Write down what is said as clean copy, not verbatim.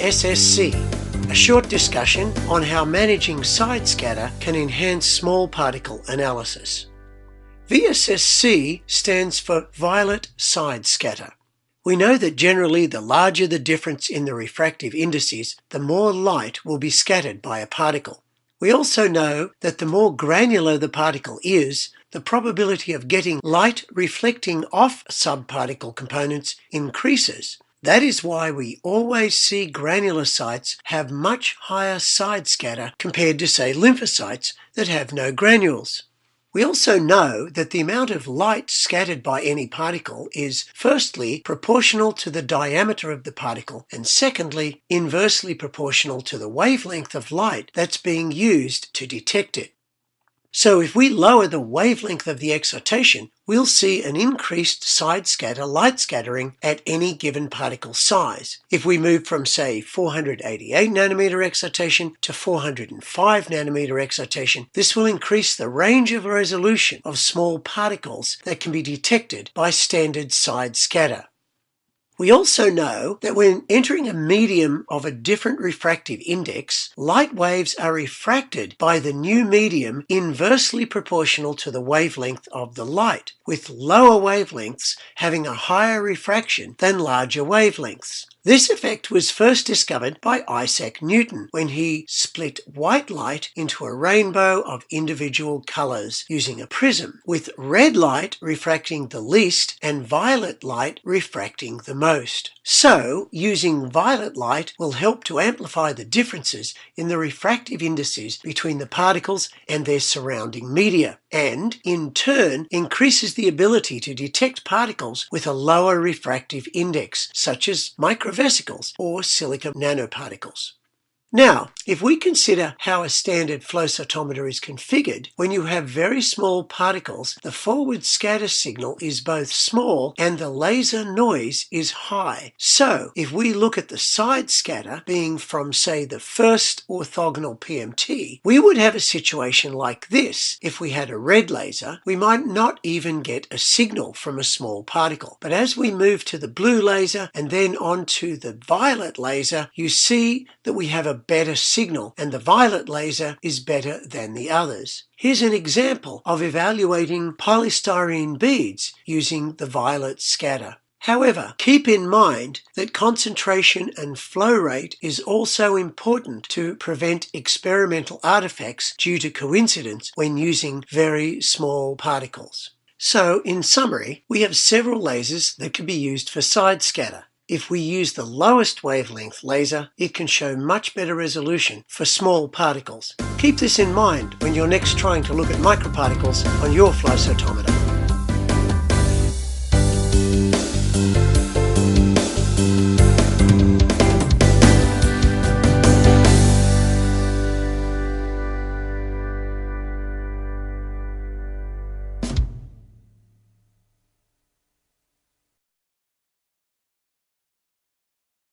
Vssc, a short discussion on how managing side scatter can enhance small particle analysis. Vssc stands for violet side scatter. We know that generally the larger the difference in the refractive indices, the more light will be scattered by a particle. We also know that the more granular the particle is, the probability of getting light reflecting off subparticle components increases. That is why we always see granular sites have much higher side scatter compared to, say, lymphocytes that have no granules. We also know that the amount of light scattered by any particle is, firstly, proportional to the diameter of the particle, and secondly, inversely proportional to the wavelength of light that's being used to detect it. So if we lower the wavelength of the excitation, we'll see an increased side scatter light scattering at any given particle size. If we move from, say, 488 nanometer excitation to 405 nanometer excitation, this will increase the range of resolution of small particles that can be detected by standard side scatter. We also know that when entering a medium of a different refractive index, light waves are refracted by the new medium inversely proportional to the wavelength of the light, with lower wavelengths having a higher refraction than larger wavelengths. This effect was first discovered by Isaac Newton when he split white light into a rainbow of individual colors using a prism, with red light refracting the least and violet light refracting the most. So, using violet light will help to amplify the differences in the refractive indices between the particles and their surrounding media, and, in turn, increases the ability to detect particles with a lower refractive index, such as microvesicles or silica nanoparticles. Now, if we consider how a standard flow cytometer is configured, when you have very small particles, the forward scatter signal is both small and the laser noise is high. So, if we look at the side scatter being from, say, the first orthogonal PMT, we would have a situation like this. If we had a red laser, we might not even get a signal from a small particle. But as we move to the blue laser and then on to the violet laser, you see that we have a better signal, and the violet laser is better than the others. Here's an example of evaluating polystyrene beads using the violet scatter. However, keep in mind that concentration and flow rate is also important to prevent experimental artifacts due to coincidence when using very small particles. So, in summary, we have several lasers that can be used for side scatter. If we use the lowest wavelength laser, it can show much better resolution for small particles. Keep this in mind when you're next trying to look at microparticles on your flow cytometer.